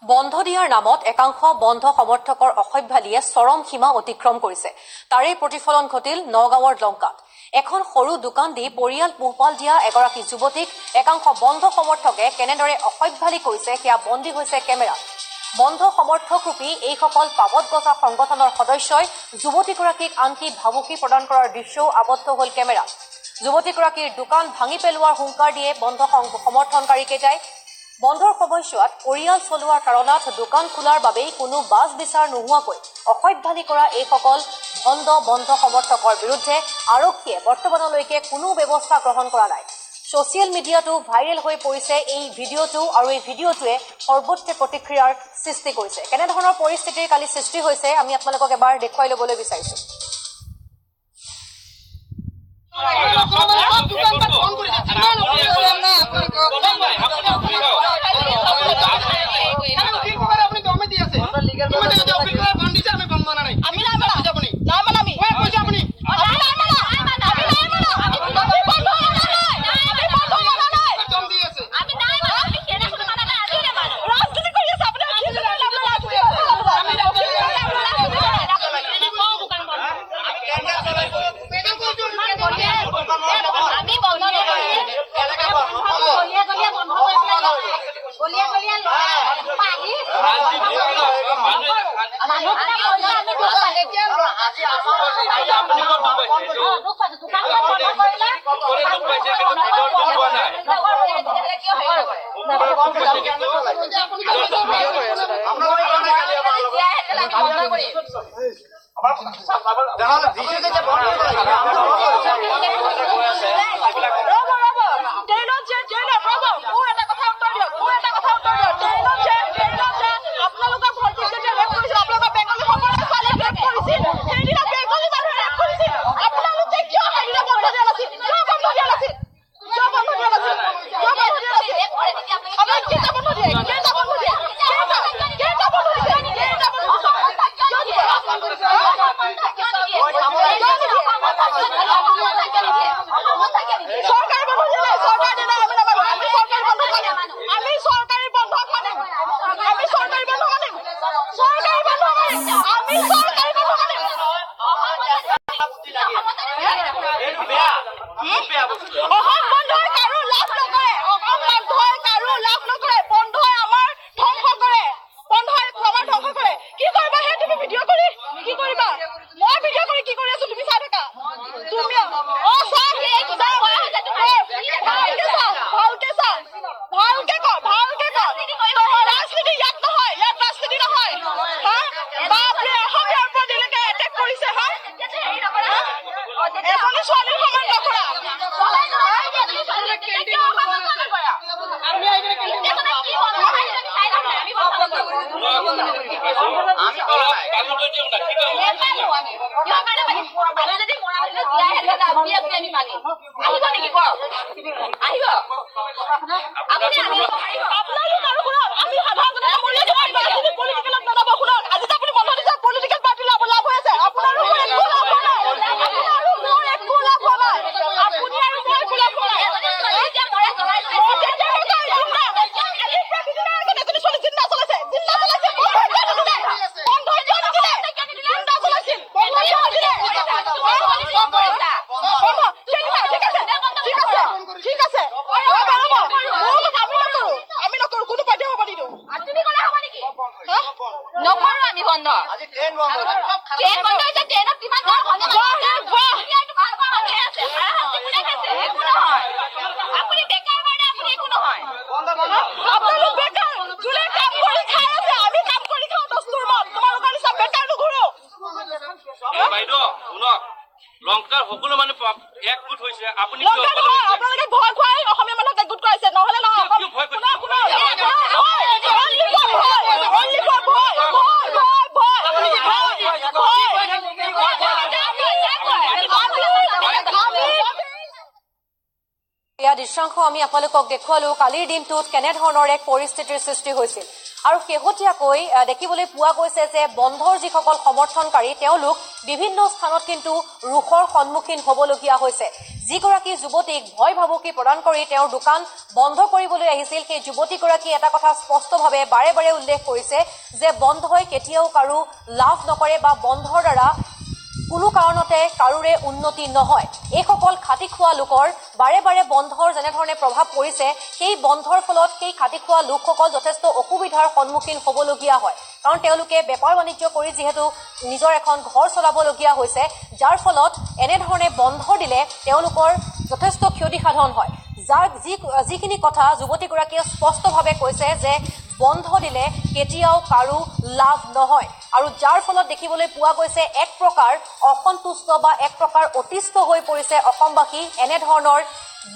বন্ধ দিয়াৰ নামত একাংশ বন্ধ সমৰ্থকৰ অসভ্যালীয়ে চৰম সীমা অতিক্ৰম কৰিছে। তাৰেই প্ৰতিফলন ঘটিল নগাঁৱৰ লংকাত। এখন সৰু দোকান দি পৰিয়াল পোহপাল দিয়া এগৰাকী যুৱতীক একাংশ বন্ধ সমৰ্থকে কেনেদৰে অসভ্যালী কৰিছে সেয়া বন্দী হৈছে কেমেৰাত। বন্ধ সমৰ্থকৰূপী এইসকল পাবত গজা সংগঠনৰ সদস্যই যুৱতীগৰাকীক আনকি ভাবুকি প্ৰদান কৰাৰ দৃশ্যও আবদ্ধ হল কেমেৰাত। যুৱতীগৰাকীৰ দোকান ভাঙি পেলোৱাৰ হুংকাৰ দিয়ে বন্ধ সমৰ্থনকাৰীকেইটাই। বন্ধৰ সময়ছোৱাত পৰিয়াল চলোৱাৰ কাৰণত দোকান খোলাৰ বাবেই কোনো বাজ বিচাৰ নোহোৱাকৈ অসভ্যালী কৰা এইসকল বন্ধ সমৰ্থকৰ বিৰুদ্ধে আৰক্ষীয়ে বৰ্তমানলৈকে কোনো ব্যৱস্থা গ্ৰহণ কৰা নাই। ছচিয়েল মিডিয়াতো ভাইৰেল হৈ পৰিছে এই ভিডিঅ'টো আৰু এই ভিডিঅ'টোৱে সৰ্বত্ৰে প্ৰতিক্ৰিয়াৰ সৃষ্টি কৰিছে। কেনেধৰণৰ পৰিস্থিতিৰ কালি সৃষ্টি হৈছে আমি আপোনালোকক এবাৰ দেখুৱাই ল'বলৈ বিচাৰিছো। লংকাৰ সকলো মানে একগোট হৈছে আপুনি আপোনালোকে ভয় খুৱাই অসমীয়া মানুহক একগোট কৰাইছে নহলে নহয় এয়া দৃশ্য দৃশ্যাংশ আমি আপোনালোকক দেখুৱালো কালিৰ দিনটোত কেনেধৰণৰ এক পৰিস্থিতিৰ সৃষ্টি হৈছিল আৰু শেহতীয়াকৈ দেখিবলৈ পোৱা গৈছে যে বন্ধৰ যিসকল সমৰ্থনকাৰী তেওঁলোক বিভিন্ন স্থানত কিন্তু ৰোষৰ সন্মুখীন হ'বলগীয়া হৈছে যিগৰাকী যুৱতীক ভয় ভাবুকি প্ৰদান কৰি তেওঁৰ দোকান বন্ধ কৰিবলৈ আহিছিল সেই যুৱতীগৰাকী এটা কথা স্পষ্টভাৱে বাৰে বাৰে উল্লেখ কৰিছে যে বন্ধই কেতিয়াও কাৰো লাভ নকৰে বা বন্ধৰ দ্বাৰা কোনো কাৰণতে কাৰোৰে উন্নতি নহয় এইসকল খাটি খোৱা লোকৰ বাৰে বাৰে বন্ধৰ যেনেধৰণে প্ৰভাৱ পৰিছে সেই বন্ধৰ ফলত সেই খাটি খোৱা লোকসকল যথেষ্ট অসুবিধাৰ সন্মুখীন হ'বলগীয়া হয় কাৰণ তেওঁলোকে বেপাৰ বাণিজ্য কৰি যিহেতু নিজৰ এখন ঘৰ চলাবলগীয়া হৈছে যাৰ ফলত এনেধৰণে বন্ধ দিলে তেওঁলোকৰ যথেষ্ট ক্ষতিসাধন হয় যাৰ যিখিনি কথা যুৱতীগৰাকীয়ে স্পষ্টভাৱে কৈছে যে বন্ধ দিলে কেতিয়াও কাৰো লাভ নহয় আৰু যাৰ ফলত দেখিবলৈ পোৱা গৈছে এক প্ৰকাৰ অসন্তুষ্ট বা এক প্ৰকাৰ অতিষ্ঠ হৈ পৰিছে অসমবাসী এনেধৰণৰ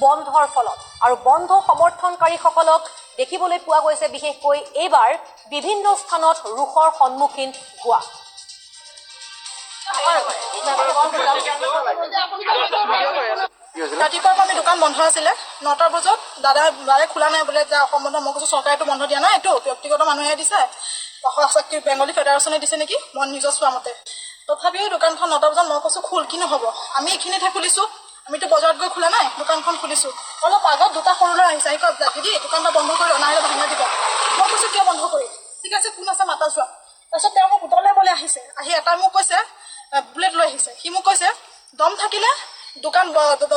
বন্ধৰ ফলত আৰু বন্ধ সমৰ্থনকাৰীসকলক দেখিবলৈ পোৱা গৈছে বিশেষকৈ এইবাৰ বিভিন্ন স্থানত ৰোষৰ সন্মুখীন হোৱা ৰাতিপুৱাৰ পৰা আমি দোকান বন্ধ আছিলে 9টা বজাত দাদাই খোলা নাই বোলে যে অসম বন্ধ মই কৈছোঁ চৰকাৰেতো বন্ধ দিয়া নাই এইটো ব্যক্তিগত মানুহে দিছে শক্তি বেংগলী ফেডাৰেশ্যনে দিছে নেকি মই নিজৰ চোৱা মতে তথাপিও দোকানখন 9টা বজাত মই কৈছোঁ খোল কি নহ'ব আমি এইখিনিতহে খুলিছোঁ আমিতো বজাৰত গৈ খোলা নাই দোকানখন খুলিছোঁ অলপ আগত দুটা সৰু ল'ৰা আহিছে আহি কয় দিদি দোকানটা বন্ধ কৰি অনাহিলে ভাঙা দিব মই কৈছোঁ কিয় বন্ধ কৰি ঠিক আছে কোন আছে মাতা চোৱা তাৰপিছত তেওঁ মোক উতলাই বলে আহিছে আহি এটা মোক কৈছে বুলেট লৈ আহিছে সি মোক কৈছে দম থাকিলে দোকান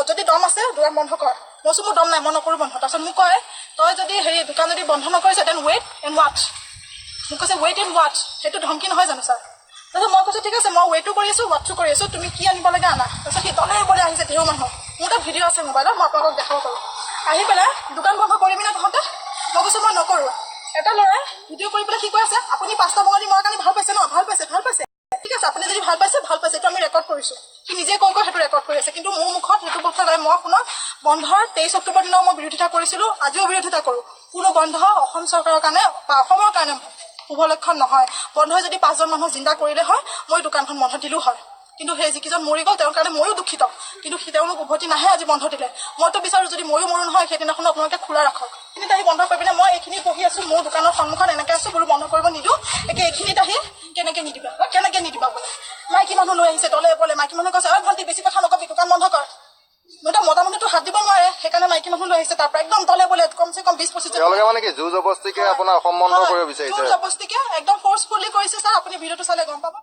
যদি দম আছে দোকান বন্ধ কৰ মই কৈছোঁ মোৰ দম নাই মই নকৰোঁ বন্ধ তাৰপিছত মোক কয় তই যদি দোকান যদি বন্ধ নকৰিছ দেন ৱেইট এণ্ড ৱাটছ মোক কৈছে ৱেইট এণ্ড ৱাটছ সেইটো ধমকি নহয় জানো ছাৰ তাৰপিছত মই কৈছোঁ ঠিক আছে মই ৱেইটো কৰি আছোঁ ৱাটছো কৰি আছোঁ তুমি কি আনিব লাগে আনা তাৰপিছত সি তলে বলে আহিছে ধেৰ মানুহ মোৰ তাত ভিডিঅ' আছে মোবাইলত মই আপোনালোকক দেখাব পাৰোঁ আহি পেলাই দোকান বন্ধ কৰিবি নে তহঁতে মই কৈছোঁ মই নকৰোঁ এটা ল'ৰাই ভিডিঅ' কৰি পেলাই কি কৈ আছে আপুনি 5টা বঙালী মৰাৰ কাৰণে ভাল পাইছে ন ভাল পাইছে ঠিক আছে আপুনি যদি ভাল পাইছে এইটো আমি ৰেকৰ্ড কৰিছোঁ সি নিজে কৈ সেইটো ৰেকৰ্ড কৰি আছে কিন্তু মোৰ মুখত সেইটো কথা নাই মই শুনক বন্ধৰ 23 অক্টোবৰ দিনাও মই বিৰোধিতা কৰিছিলোঁ আজিও বিৰোধিতা কৰোঁ কোনো বন্ধ অসম চৰকাৰৰ কাৰণে বা অসমৰ কাৰণে শুভ লক্ষণ নহয় বন্ধই যদি 5জন মানুহ জিন্দা কৰিলে হয় মই দোকানখন বন্ধ দিলোঁ হয় কিন্তু সেই যিকেইজন মৰি গ'ল তেওঁৰ কাৰণে ময়ো দুখিত কিন্তু তেওঁলোক উভতি নাহে আজি বন্ধ দিলে মইতো বিচাৰোঁ যদি ময়ো মৰো নহয় সেইদিনাখন আপোনালোকে খোলা ৰাখক কিন্তু আহি বন্ধ কৰি পিনে মই এইখিনি বহি আছোঁ মোৰ দোকানৰ সন্মুখত এনেকৈ আছোঁ বোলো বন্ধ কৰিব নিদিওঁ এইখিনিত আহি কেনেকৈ নিদিবা বোলে মাইকী মানুহ লৈ আহিছে তলে বলে মাইকী মানুহ কৈছে ভণ্টি বেছি কথা নকবি দোকান বন্ধ কৰ মোটা মতা মানুহটো হাত দিব নোৱাৰে সেইকাৰণে মাইকী মানুহ লৈ আহিছে তাৰ পৰা একদম তলে বলে কমচে কম 20-25 মানে কি জোৰ জবস্তিকে আপোনাৰ অসম বন্ধ কৰিব বিচাৰিছে জোৰ জবস্তিকে একদম ফ'ৰ্চফুলি কৰিছে ছাৰ আপুনি ভিডিঅ'টো চালে গম পাব